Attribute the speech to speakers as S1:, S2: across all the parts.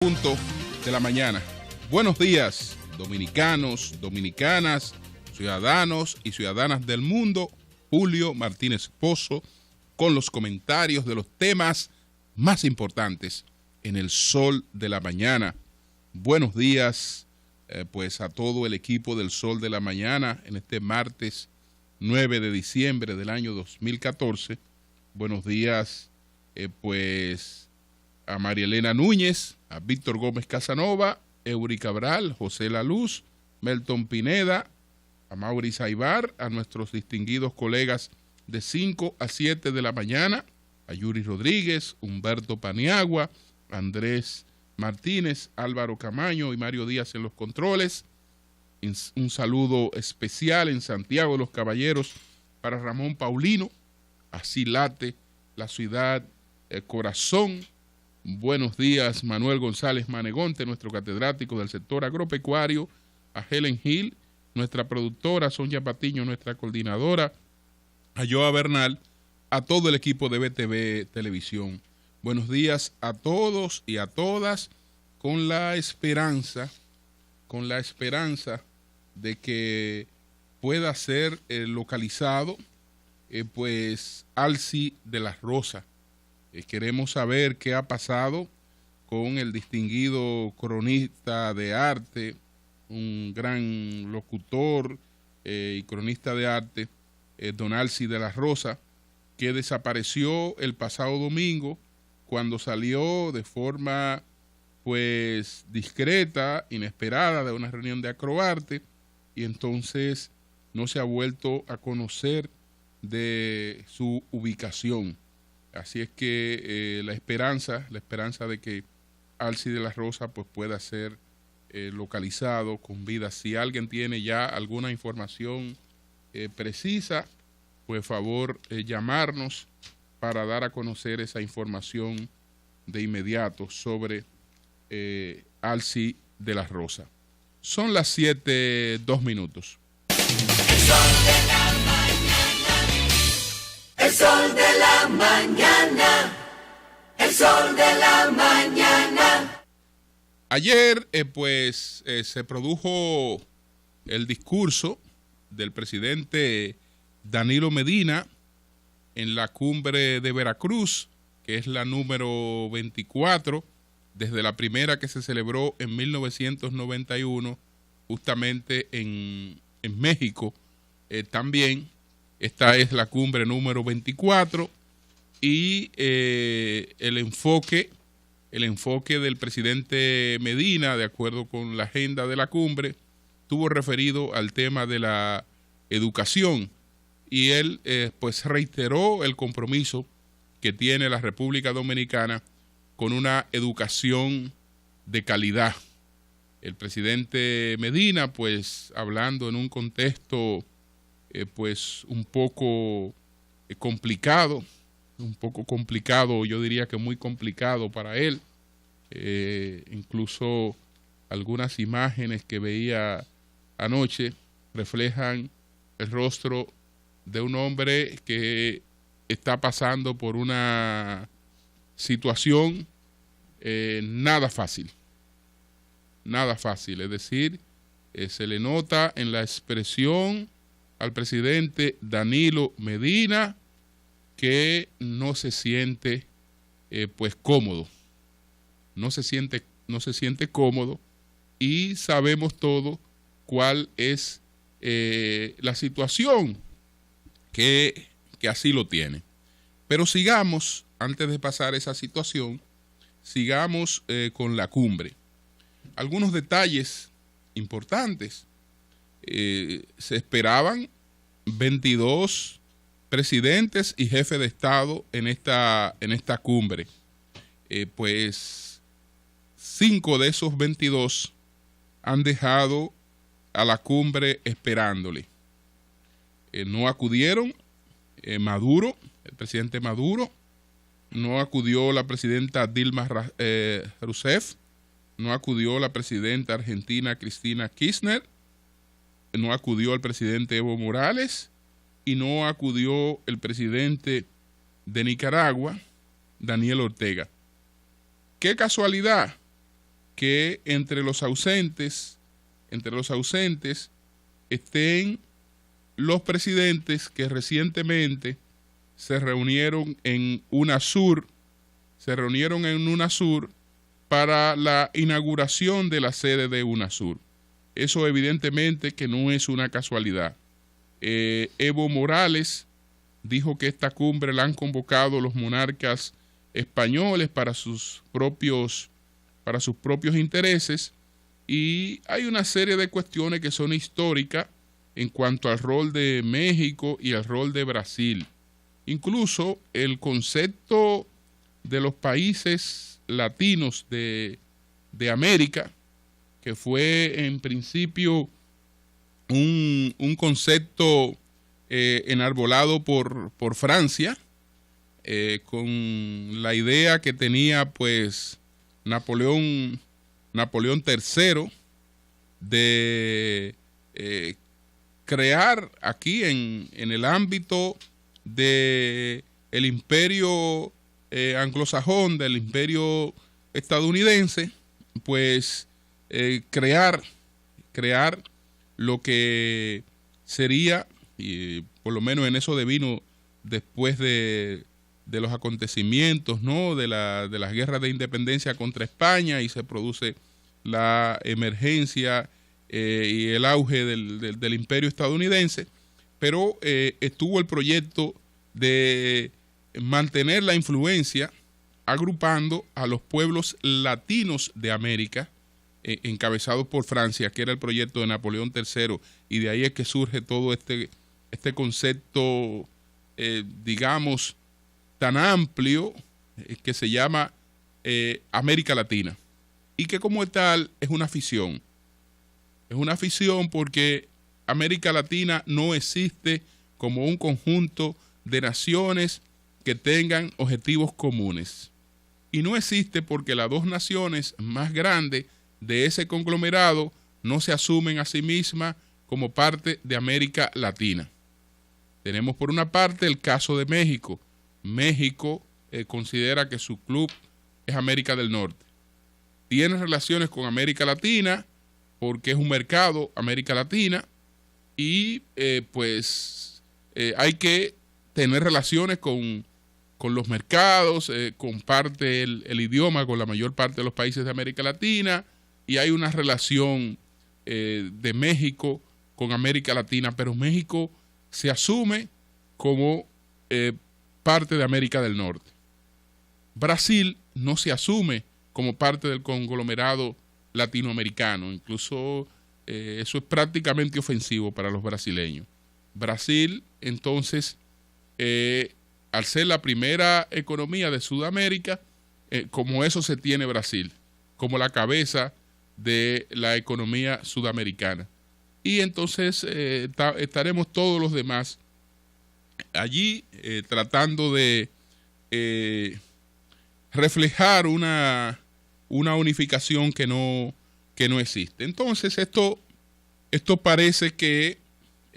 S1: Punto de la mañana. Buenos días, dominicanos, dominicanas, ciudadanos y ciudadanas del mundo. Julio Martínez Pozo con los comentarios de los temas más importantes en el Sol de la Mañana. Buenos días pues a todo el equipo del Sol de la Mañana en este martes 9 de diciembre del año 2014. Buenos días pues a María Elena Núñez, a Víctor Gómez Casanova, Eury Cabral, José La Luz, Melton Pineda, a Maurice Aybar, a nuestros distinguidos colegas de 5 a 7 de la mañana, a Yuri Rodríguez, Humberto Paniagua, Andrés Martínez, Álvaro Camaño y Mario Díaz en los controles. Un saludo especial en Santiago de los Caballeros para Ramón Paulino. Así late la ciudad corazón. Buenos días, Manuel González Manegonte, nuestro catedrático del sector agropecuario, a Helen Hill, nuestra productora, Sonia Patiño, nuestra coordinadora, a Joa Bernal, a todo el equipo de BTV Televisión. Buenos días a todos y a todas, con la esperanza de que pueda ser localizado, pues, Alci de la Rosa. Queremos saber qué ha pasado con el distinguido cronista de arte, un gran locutor y cronista de arte, don Alci de la Rosa, que desapareció el pasado domingo cuando salió de forma pues discreta, inesperada, de una reunión de Acroarte, y entonces no se ha vuelto a conocer de su ubicación. Así es que la esperanza de que Alci de la Rosa pues pueda ser localizado con vida. Si alguien tiene ya alguna información precisa, pues favor llamarnos para dar a conocer esa información de inmediato sobre Alci de la Rosa. Son las 7:02.
S2: El sol de la mañana, el sol de la mañana.
S1: Ayer, se produjo el discurso del presidente Danilo Medina en la cumbre de Veracruz, que es la número 24, desde la primera que se celebró en 1991, justamente en México. También esta es la cumbre número 24 y el enfoque del presidente Medina, de acuerdo con la agenda de la cumbre, estuvo referido al tema de la educación y él pues reiteró el compromiso que tiene la República Dominicana con una educación de calidad. El presidente Medina, pues hablando en un contexto pues un poco complicado, yo diría que muy complicado para él. Incluso algunas imágenes que veía anoche reflejan el rostro de un hombre que está pasando por una situación nada fácil, es decir, se le nota en la expresión al presidente Danilo Medina que no se siente pues cómodo, no se siente cómodo, y sabemos todo cuál es la situación que así lo tiene. Pero sigamos, antes de pasar esa situación, sigamos con la cumbre. Algunos detalles importantes. Se esperaban 22 presidentes y jefes de Estado en esta cumbre. Pues 5 de esos 22 han dejado a la cumbre esperándole. No acudieron Maduro, el presidente Maduro, no acudió la presidenta Dilma Rousseff, no acudió la presidenta argentina Cristina Kirchner, no acudió el presidente Evo Morales y no acudió el presidente de Nicaragua, Daniel Ortega. Qué casualidad que entre los ausentes estén los presidentes que recientemente se reunieron en UNASUR para la inauguración de la sede de UNASUR. Eso evidentemente que no es una casualidad. Evo Morales dijo que esta cumbre la han convocado los monarcas españoles para sus propios intereses, y hay una serie de cuestiones que son históricas en cuanto al rol de México y al rol de Brasil. Incluso el concepto de los países latinos de América, que fue en principio un concepto enarbolado por Francia, con la idea que tenía pues Napoleón III de crear aquí en el ámbito del imperio anglosajón, del imperio estadounidense, pues crear lo que sería, y por lo menos en eso devino después de los acontecimientos, ¿no?, de las guerras de independencia contra España, y se produce la emergencia y el auge del imperio estadounidense, pero estuvo el proyecto de mantener la influencia agrupando a los pueblos latinos de América, encabezados por Francia, que era el proyecto de Napoleón III, y de ahí es que surge todo este concepto, digamos, tan amplio, que se llama América Latina, y que como tal es una afición. Es una afición porque América Latina no existe como un conjunto de naciones que tengan objetivos comunes. Y no existe porque las dos naciones más grandes de ese conglomerado no se asumen a sí mismas como parte de América Latina. Tenemos por una parte el caso de México. México considera que su club es América del Norte. Tiene relaciones con América Latina porque es un mercado América Latina, y hay que tener relaciones con los mercados, comparte el idioma con la mayor parte de los países de América Latina, y hay una relación de México con América Latina, pero México se asume como parte de América del Norte. Brasil no se asume como parte del conglomerado latinoamericano, incluso eso es prácticamente ofensivo para los brasileños. Brasil, entonces, al ser la primera economía de Sudamérica, como eso se tiene Brasil, como la cabeza de la economía sudamericana. Y entonces estaremos todos los demás allí tratando de reflejar una unificación que no existe. Entonces esto parece que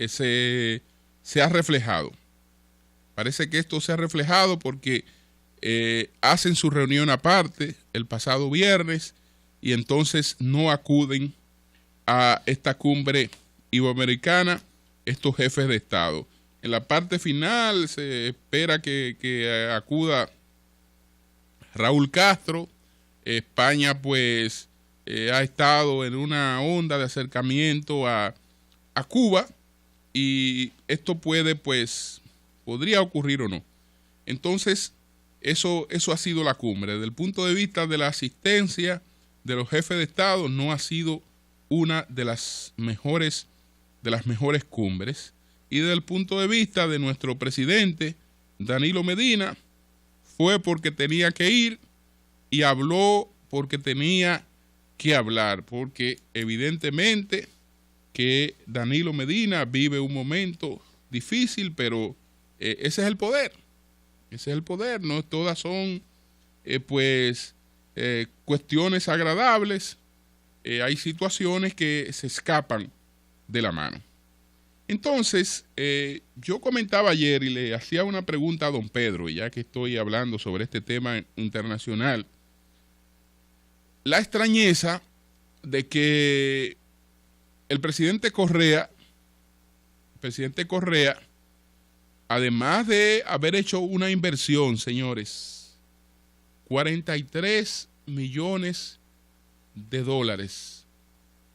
S1: se ha reflejado. Parece que esto se ha reflejado porque hacen su reunión aparte el pasado viernes, y entonces no acuden a esta cumbre iberoamericana estos jefes de Estado. En la parte final se espera que acuda Raúl Castro. España pues ha estado en una onda de acercamiento a Cuba, y esto podría ocurrir o no. Entonces eso ha sido la cumbre. Desde el punto de vista de la asistencia de los jefes de Estado, no ha sido una de las mejores cumbres. Y desde el punto de vista de nuestro presidente Danilo Medina, fue porque tenía que ir y habló porque tenía que hablar, porque evidentemente que Danilo Medina vive un momento difícil, pero ese es el poder. Ese es el poder. No todas son cuestiones agradables. Hay situaciones que se escapan de la mano. Entonces, yo comentaba ayer y le hacía una pregunta a don Pedro, y ya que estoy hablando sobre este tema internacional, la extrañeza de que el presidente Correa, además de haber hecho una inversión, señores, 43 millones de dólares.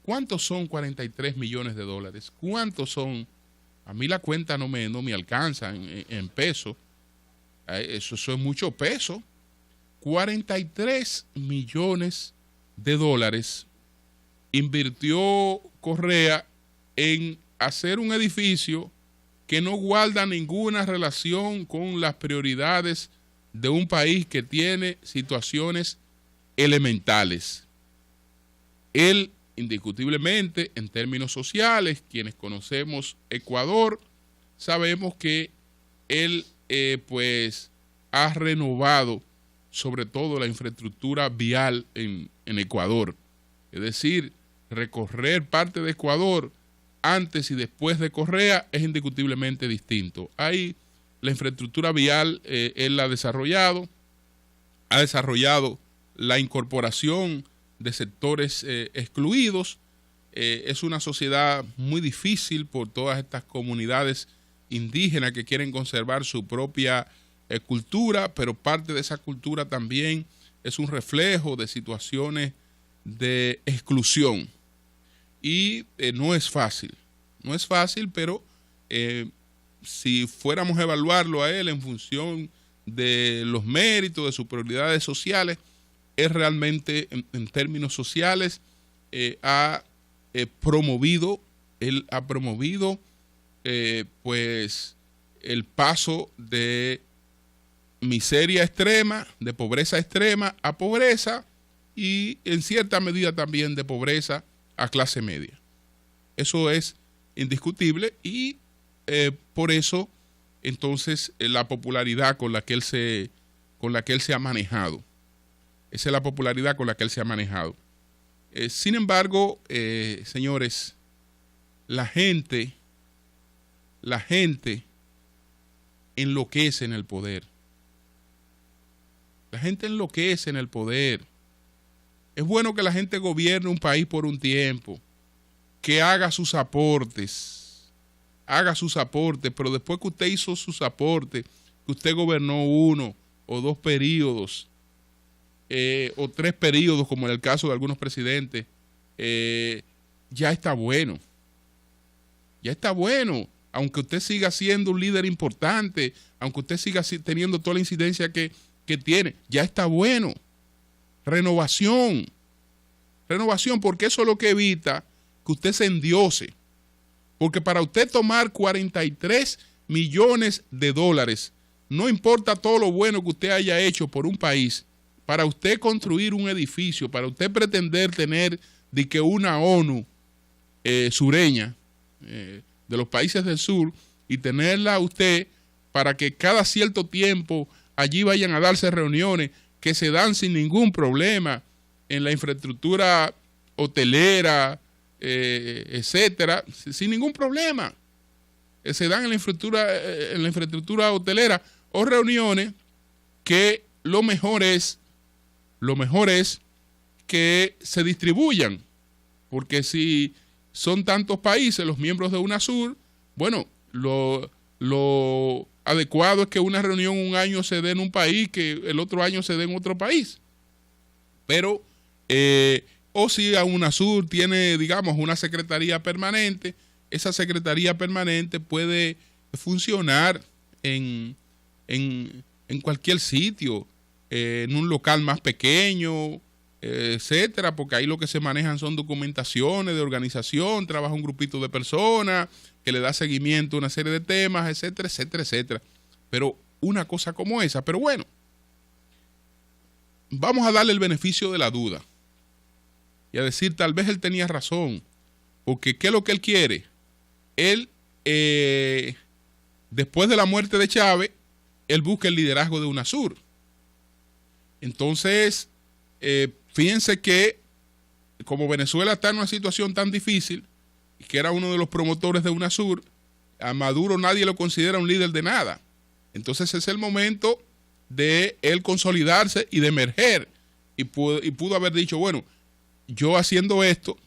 S1: ¿Cuántos son 43 millones de dólares? ¿Cuántos son? A mí la cuenta no me alcanza en pesos. Eso es mucho peso. 43 millones de dólares invirtió Correa en hacer un edificio que no guarda ninguna relación con las prioridades de un país que tiene situaciones elementales. Él, indiscutiblemente, en términos sociales, quienes conocemos Ecuador, sabemos que él pues ha renovado sobre todo la infraestructura vial en Ecuador. Es decir, recorrer parte de Ecuador antes y después de Correa es indiscutiblemente distinto. Ahí la infraestructura vial él la ha desarrollado la incorporación de sectores excluidos. Es una sociedad muy difícil por todas estas comunidades indígenas que quieren conservar su propia cultura, pero parte de esa cultura también es un reflejo de situaciones de exclusión. Y no es fácil, pero si fuéramos a evaluarlo a él en función de los méritos, de sus prioridades sociales, es realmente en términos sociales, él ha promovido pues el paso de miseria extrema, de pobreza extrema a pobreza y en cierta medida también de pobreza a clase media. Eso es indiscutible y por eso entonces la popularidad con la que él se ha manejado. Esa es la popularidad con la que él se ha manejado. Sin embargo, señores, la gente enloquece en el poder. La gente enloquece en el poder. Es bueno que la gente gobierne un país por un tiempo, que haga sus aportes, pero después que usted hizo sus aportes, que usted gobernó 1 o 2 periodos, o 3 periodos, como en el caso de algunos presidentes, ya está bueno. Ya está bueno. Aunque usted siga siendo un líder importante, aunque usted siga teniendo toda la incidencia que tiene, ya está bueno. Renovación, porque eso es lo que evita que usted se endiose. Porque para usted tomar 43 millones de dólares, no importa todo lo bueno que usted haya hecho por un país, para usted construir un edificio, para usted pretender tener de que una ONU sureña de los países del sur y tenerla usted para que cada cierto tiempo allí vayan a darse reuniones que se dan sin ningún problema en la infraestructura hotelera, etcétera, sin ningún problema. Se dan en la infraestructura hotelera o reuniones que lo mejor es que se distribuyan, porque si son tantos países los miembros de UNASUR, bueno, lo adecuado es que una reunión un año se dé en un país, que el otro año se dé en otro país. Pero, o si a UNASUR tiene, digamos, una secretaría permanente, esa secretaría permanente puede funcionar en cualquier sitio, en un local más pequeño, etcétera, porque ahí lo que se manejan son documentaciones de organización, trabaja un grupito de personas que le da seguimiento a una serie de temas, etcétera, etcétera, etcétera. Pero una cosa como esa, pero bueno, vamos a darle el beneficio de la duda y a decir, tal vez él tenía razón, porque ¿qué es lo que él quiere? Él, después de la muerte de Chávez, él busca el liderazgo de UNASUR. Entonces, fíjense que como Venezuela está en una situación tan difícil, y que era uno de los promotores de UNASUR, a Maduro nadie lo considera un líder de nada. Entonces es el momento de él consolidarse y de emerger y pudo haber dicho, bueno, yo haciendo esto,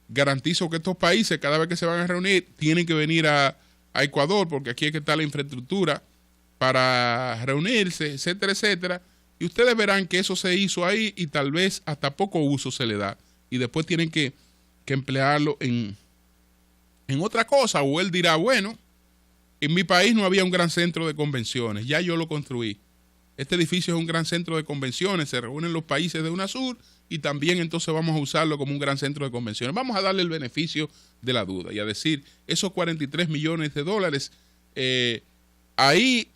S1: garantizo que estos países, cada vez que se van a reunir, tienen que venir a Ecuador, porque aquí es que está la infraestructura para reunirse, etcétera, etcétera. Y ustedes verán que eso se hizo ahí y tal vez hasta poco uso se le da. Y después tienen que emplearlo en otra cosa. O él dirá, bueno, en mi país no había un gran centro de convenciones, ya yo lo construí. Este edificio es un gran centro de convenciones, se reúnen los países de UNASUR y también entonces vamos a usarlo como un gran centro de convenciones. Vamos a darle el beneficio de la duda y a decir, esos 43 millones de dólares, ahí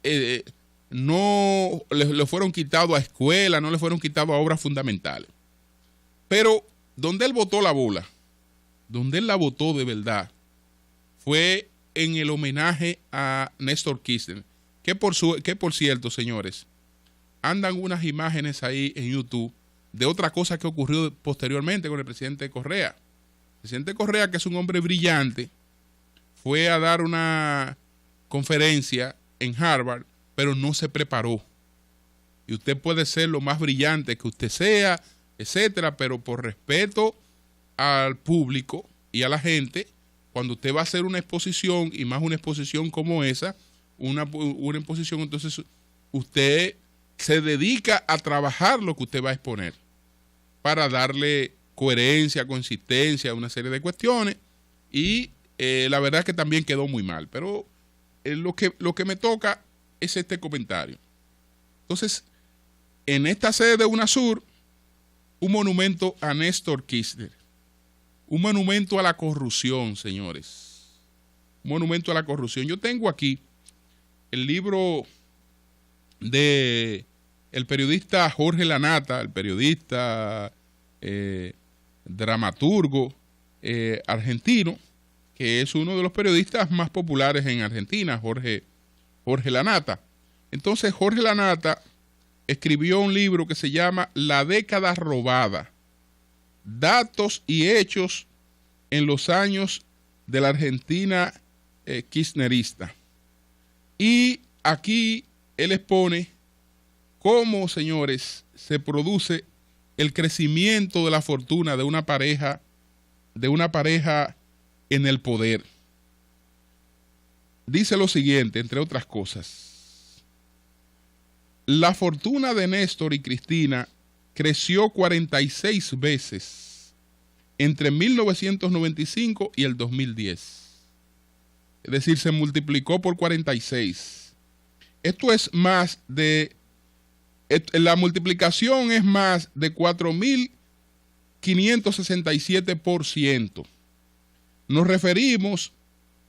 S1: no le fueron quitados a escuelas, no le fueron quitados a obras fundamentales. Pero donde él botó la bola, donde él la botó de verdad, fue en el homenaje a Néstor Kirchner, que por cierto, señores, andan unas imágenes ahí en YouTube de otra cosa que ocurrió posteriormente con el presidente Correa. El presidente Correa, que es un hombre brillante, fue a dar una conferencia en Harvard, pero no se preparó. Y usted puede ser lo más brillante que usted sea, etcétera, pero por respeto al público y a la gente, cuando usted va a hacer una exposición, y más una exposición como esa, una exposición, entonces usted se dedica a trabajar lo que usted va a exponer para darle coherencia, consistencia, una serie de cuestiones, y la verdad es que también quedó muy mal, pero lo que me toca es este comentario. Entonces, en esta sede de UNASUR, un monumento a Néstor Kirchner, un monumento a la corrupción, señores, un monumento a la corrupción. Yo tengo aquí el libro de el periodista Jorge Lanata, el periodista dramaturgo argentino, que es uno de los periodistas más populares en Argentina, Jorge Lanata. Entonces, Jorge Lanata escribió un libro que se llama La década robada, datos y hechos en los años de la Argentina kirchnerista. Y aquí él expone cómo, señores, se produce el crecimiento de la fortuna de una pareja en el poder. Dice lo siguiente, entre otras cosas: la fortuna de Néstor y Cristina creció 46 veces entre 1995 y el 2010. Es decir, se multiplicó por 46. Esto es más de... La multiplicación es más de 4.567%. Nos referimos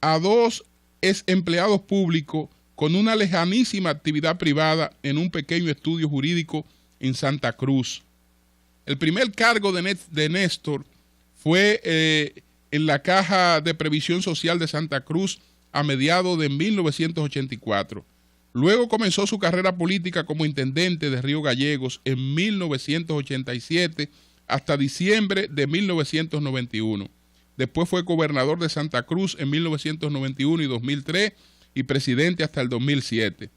S1: a 2 ex empleados públicos con una lejanísima actividad privada en un pequeño estudio jurídico en Santa Cruz. El primer cargo de Néstor fue en la Caja de Previsión Social de Santa Cruz a mediados de 1984. Luego comenzó su carrera política como intendente de Río Gallegos en 1987 hasta diciembre de 1991. Después fue gobernador de Santa Cruz en 1991 y 2003 y presidente hasta el 2007.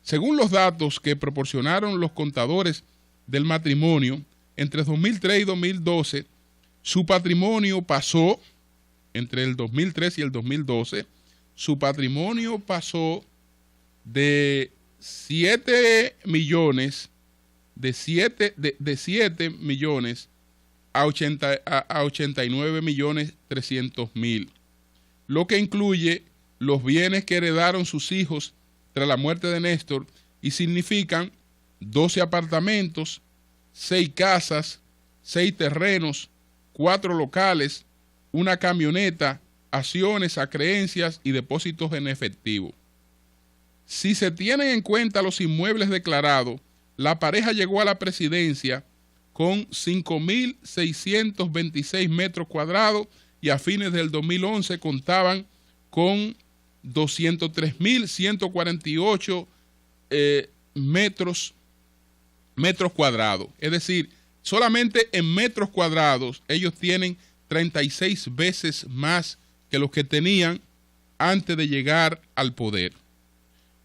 S1: Según los datos que proporcionaron los contadores del matrimonio, entre 2003 y 2012, su patrimonio pasó, entre el 2003 y el 2012, su patrimonio pasó de 7 millones a 89.300.000, lo que incluye los bienes que heredaron sus hijos tras la muerte de Néstor y significan 12 apartamentos, 6 casas, 6 terrenos, 4 locales, una camioneta, acciones, acreencias y depósitos en efectivo. Si se tienen en cuenta los inmuebles declarados, la pareja llegó a la presidencia con 5.626 metros cuadrados y a fines del 2011 contaban con 203.148 metros cuadrados. Es decir, solamente en metros cuadrados ellos tienen 36 veces más que los que tenían antes de llegar al poder.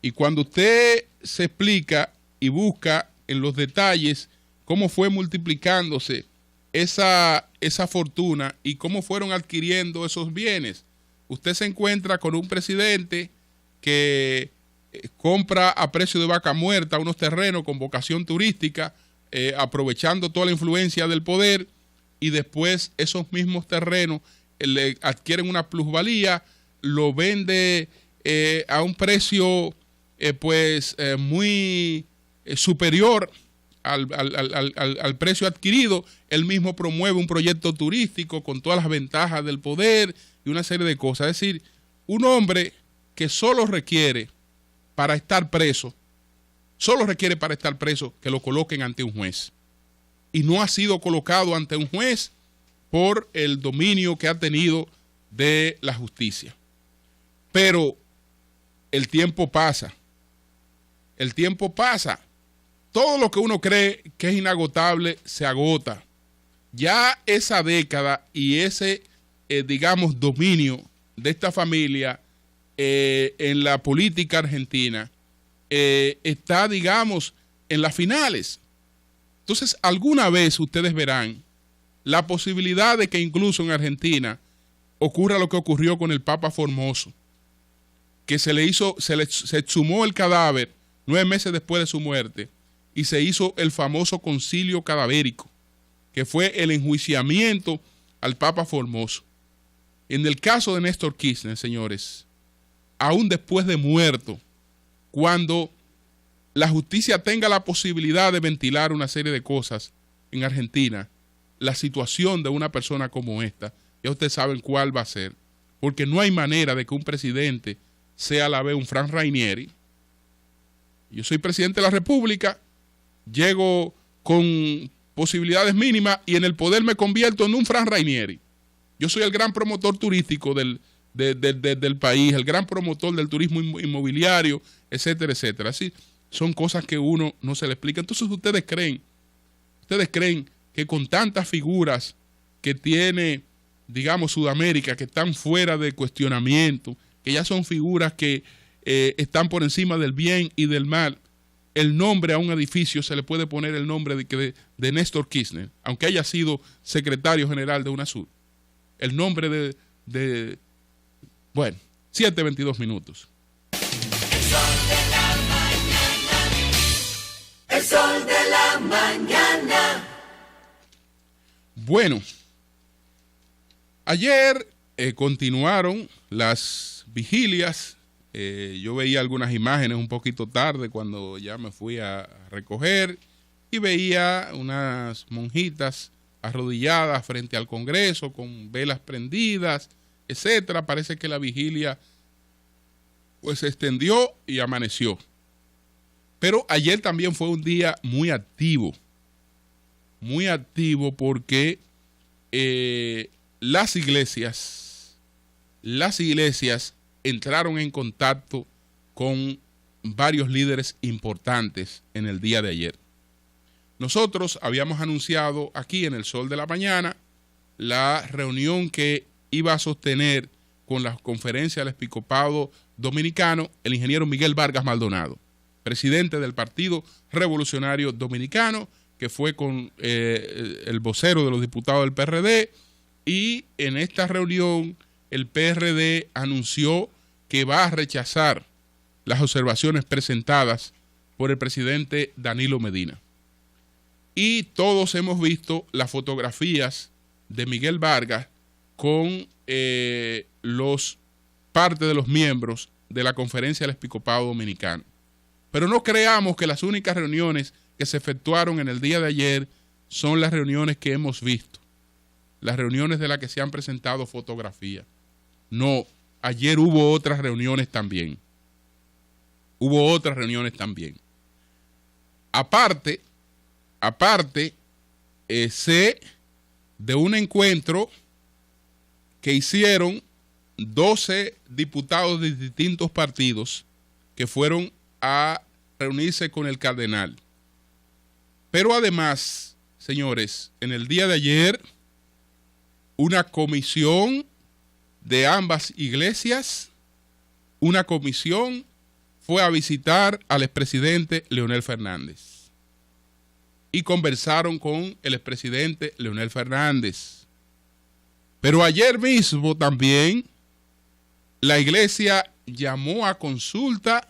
S1: Y cuando usted se explica y busca en los detalles cómo fue multiplicándose esa fortuna y cómo fueron adquiriendo esos bienes. Usted se encuentra con un presidente que compra a precio de vaca muerta unos terrenos con vocación turística, aprovechando toda la influencia del poder, y después esos mismos terrenos le adquieren una plusvalía, lo vende a un precio muy superior al precio adquirido. Él mismo promueve un proyecto turístico con todas las ventajas del poder y una serie de cosas. Es decir, un hombre que solo requiere para estar preso que lo coloquen ante un juez. Y no ha sido colocado ante un juez por el dominio que ha tenido de la justicia. Pero el tiempo pasa. El tiempo pasa. Todo lo que uno cree que es inagotable se agota. Ya esa década y ese, dominio de esta familia en la política argentina está, en las finales. Entonces, alguna vez ustedes verán la posibilidad de que incluso en Argentina ocurra lo que ocurrió con el Papa Formoso, que se exhumó el cadáver 9 meses después de su muerte y se hizo el famoso concilio cadavérico, que fue el enjuiciamiento al Papa Formoso. En el caso de Néstor Kirchner, señores, aún después de muerto, cuando la justicia tenga la posibilidad de ventilar una serie de cosas en Argentina, la situación de una persona como esta, ya ustedes saben cuál va a ser, porque no hay manera de que un presidente sea a la vez un Frank Rainieri. Yo soy presidente de la República, llego con posibilidades mínimas y en el poder me convierto en un Frank Rainieri. Yo soy el gran promotor turístico del país, el gran promotor del turismo inmobiliario, etcétera, etcétera. Así son cosas que uno no se le explica. Entonces ustedes creen que con tantas figuras que tiene, Sudamérica, que están fuera de cuestionamiento, que ya son figuras que están por encima del bien y del mal, el nombre a un edificio se le puede poner el nombre de Néstor Kirchner, aunque haya sido secretario general de UNASUR. El nombre de 7:22 minutos.
S2: El sol de la mañana.
S1: Bueno, ayer continuaron las vigilias. Yo veía algunas imágenes un poquito tarde cuando ya me fui a recoger y veía unas monjitas arrodilladas frente al Congreso con velas prendidas, etcétera. Parece que la vigilia se extendió y amaneció. Pero ayer también fue un día muy activo porque las iglesias entraron en contacto con varios líderes importantes en el día de ayer. Nosotros habíamos anunciado aquí en El Sol de la Mañana la reunión que iba a sostener con la conferencia del Episcopado Dominicano el ingeniero Miguel Vargas Maldonado, presidente del Partido Revolucionario Dominicano, que fue con el vocero de los diputados del PRD, y en esta reunión el PRD anunció que va a rechazar las observaciones presentadas por el presidente Danilo Medina. Y todos hemos visto las fotografías de Miguel Vargas con parte de los miembros de la conferencia del Episcopado Dominicano. Pero no creamos que las únicas reuniones que se efectuaron en el día de ayer son las reuniones que hemos visto, las reuniones de las que se han presentado fotografías. No, ayer hubo otras reuniones también. Aparte, sé de un encuentro que hicieron 12 diputados de distintos partidos que fueron a reunirse con el cardenal. Pero además, señores, en el día de ayer, una comisión de ambas iglesias, una comisión fue a visitar al expresidente Leonel Fernández. y conversaron con el expresidente Leonel Fernández. Pero ayer mismo también la iglesia llamó a consulta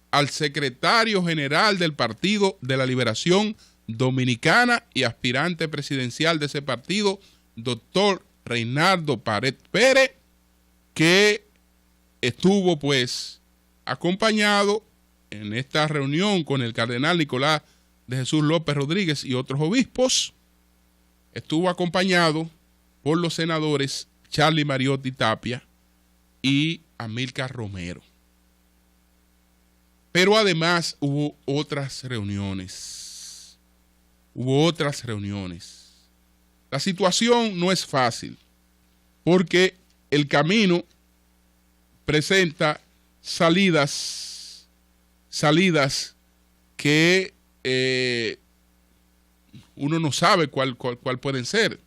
S1: al secretario general del Partido de la Liberación Dominicana y aspirante presidencial de ese partido, doctor Reinaldo Pared Pérez, que estuvo pues acompañado en esta reunión con el cardenal Nicolás de Jesús López Rodríguez y otros obispos. Estuvo acompañado por los senadores Charlie Mariotti Tapia y Amílcar Romero. Pero además hubo otras reuniones. La situación no es fácil porque el camino presenta salidas que uno no sabe cuál pueden ser.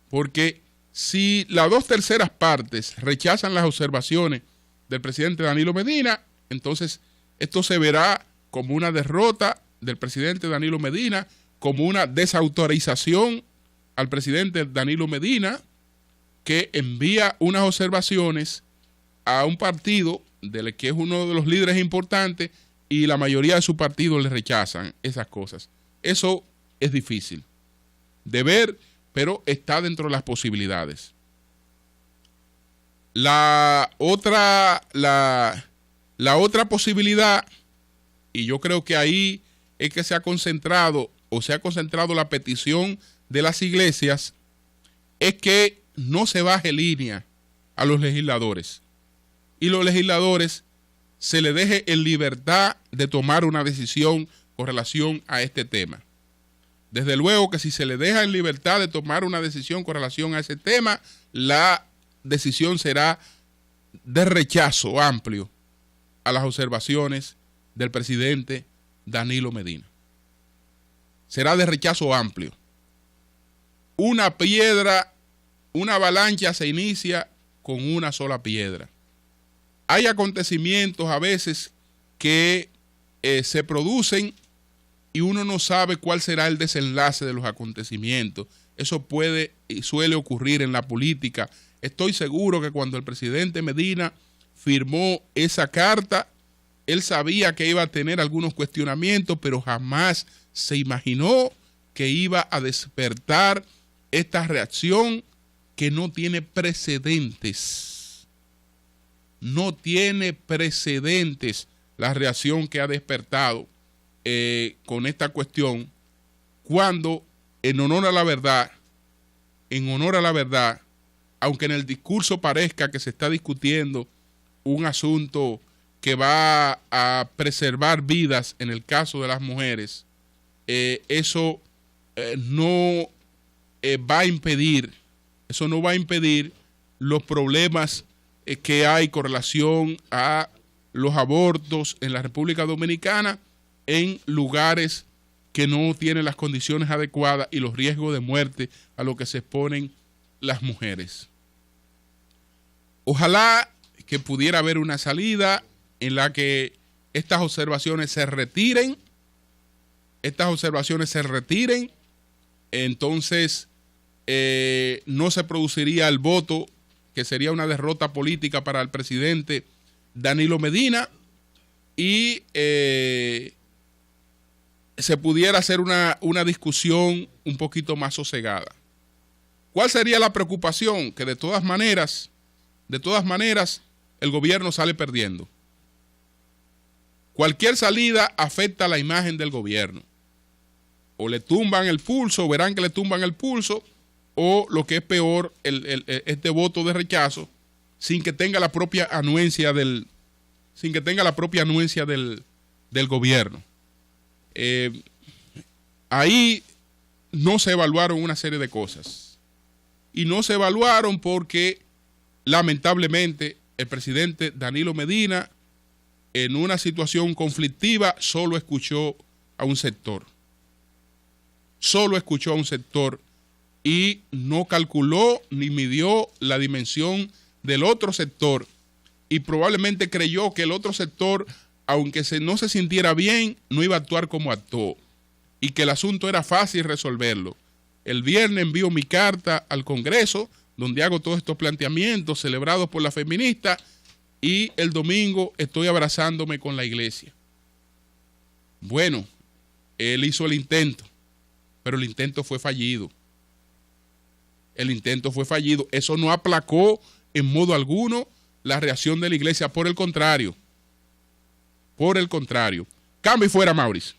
S1: Porque si las 2/3 partes rechazan las observaciones del presidente Danilo Medina, entonces esto se verá como una derrota del presidente Danilo Medina, como una desautorización al presidente Danilo Medina, que envía unas observaciones a un partido del que es uno de los líderes importantes y la mayoría de su partido le rechazan esas cosas. Eso es difícil de ver, pero está dentro de las posibilidades. La otra posibilidad, y yo creo que ahí es que se ha concentrado la petición de las iglesias, es que no se baje línea a los legisladores y los legisladores se les deje en libertad de tomar una decisión con relación a este tema. Desde luego que si se le deja en libertad de tomar una decisión con relación a ese tema, la decisión será de rechazo amplio a las observaciones del presidente Danilo Medina. Será de rechazo amplio. Una avalancha se inicia con una sola piedra. Hay acontecimientos a veces que se producen y uno no sabe cuál será el desenlace de los acontecimientos. Eso puede y suele ocurrir en la política. Estoy seguro que cuando el presidente Medina firmó esa carta, él sabía que iba a tener algunos cuestionamientos, pero jamás se imaginó que iba a despertar esta reacción que no tiene precedentes. No tiene precedentes la reacción que ha despertado con esta cuestión, cuando en honor a la verdad, aunque en el discurso parezca que se está discutiendo un asunto que va a preservar vidas en el caso de las mujeres, eso no va a impedir los problemas que hay con relación a los abortos en la República Dominicana en lugares que no tienen las condiciones adecuadas y los riesgos de muerte a los que se exponen las mujeres. Ojalá que pudiera haber una salida en la que estas observaciones se retiren, entonces no se produciría el voto, que sería una derrota política para el presidente Danilo Medina, y se pudiera hacer una discusión un poquito más sosegada. ¿Cuál sería la preocupación? Que de todas maneras, el gobierno sale perdiendo. Cualquier salida afecta a la imagen del gobierno. O le tumban el pulso, verán que le tumban el pulso, o lo que es peor, este voto de rechazo, sin que tenga la propia anuencia del gobierno. Ahí no se evaluaron una serie de cosas. Y no se evaluaron porque, lamentablemente, el presidente Danilo Medina, en una situación conflictiva, solo escuchó a un sector. Y no calculó ni midió la dimensión del otro sector. Y probablemente creyó que el otro sector, aunque no se sintiera bien, no iba a actuar como actuó. y que el asunto era fácil resolverlo. El viernes envío mi carta al Congreso, donde hago todos estos planteamientos celebrados por la feminista, y el domingo estoy abrazándome con la iglesia. Bueno, él hizo el intento, pero el intento fue fallido. El intento fue fallido. Eso no aplacó en modo alguno la reacción de la iglesia, por el contrario. Por el contrario. Cambio y fuera, Maurice.